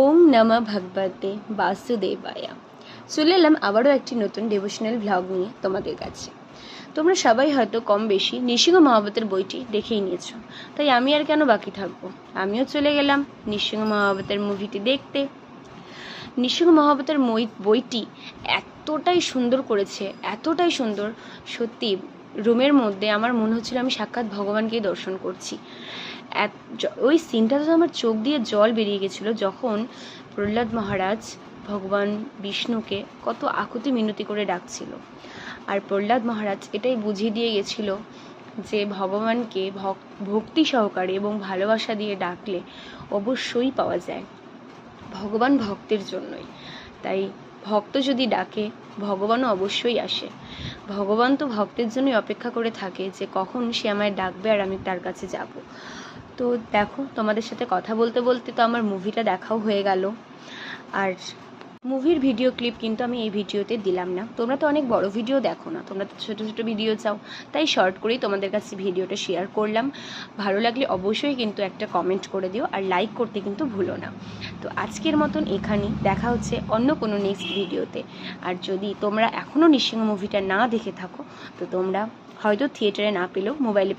ওম নমঃ ভগবতে বাসুদেবায়া। চলে এলাম আবারও একটি নতুন ডিভোশনাল ভ্লগ নিয়ে তোমাদের কাছে। তোমরা সবাই হয়তো কম বেশি নৃসিংহ মহাভারতের বইটি দেখেই নিয়েছো, তাই আমি আর কেন বাকি থাকবো, আমিও চলে গেলাম নৃসিংহ মহাভারতের মুভিটি দেখতে। নৃসিংহ মহাভারতের বইটি এতটাই সুন্দর করেছে, এতটাই সুন্দর, সত্যি রুমের মধ্যে আমার মনে হচ্ছিল আমি সাক্ষাৎ ভগবানকেই দর্শন করছি। ওই সিনটাতে তো আমার চোখ দিয়ে জল বেরিয়ে গেছিলো, যখন প্রহ্লাদ মহারাজ ভগবান বিষ্ণুকে কত আকুতি মিনতি করে ডাকছিল। আর প্রহ্লাদ মহারাজ এটাই বুঝিয়ে দিয়ে গেছিল যে ভগবানকে ভক্তি সহকারে এবং ভালোবাসা দিয়ে ডাকলে অবশ্যই পাওয়া যায়। ভগবান ভক্তের জন্যই, তাই ভক্ত যদি ডাকে ভগবানও অবশ্যই আসে। ভগবান তো ভক্তের জন্যই অপেক্ষা করে থাকে যে কখন সে আমায় ডাকবে আর আমি তার কাছে যাব। তো দেখো, তোমাদের সাথে কথা বলতে বলতে তো আমার মুভিটা দেখাও হয়ে গেল। আর মুভির ভিডিও ক্লিপ কিন্তু আমি এই ভিডিওতে দিলাম না। তোমরা তো অনেক বড় ভিডিও দেখো না, তোমরা তো ছোটো ছোটো ভিডিও চাও, তাই শর্ট করেই তোমাদের কাছে ভিডিওটা শেয়ার করলাম। ভালো লাগলে অবশ্যই কিন্তু একটা কমেন্ট করে দিও, আর লাইক করতে কিন্তু ভুলো না। তো আজকের মতন এখানেই, দেখা হচ্ছে অন্য কোনো নেক্সট ভিডিওতে। আর যদি তোমরা এখনও নৃসিংহ মুভিটা না দেখে থাকো, তো তোমরা হয়তো থিয়েটারে না পেলেও মোবাইলে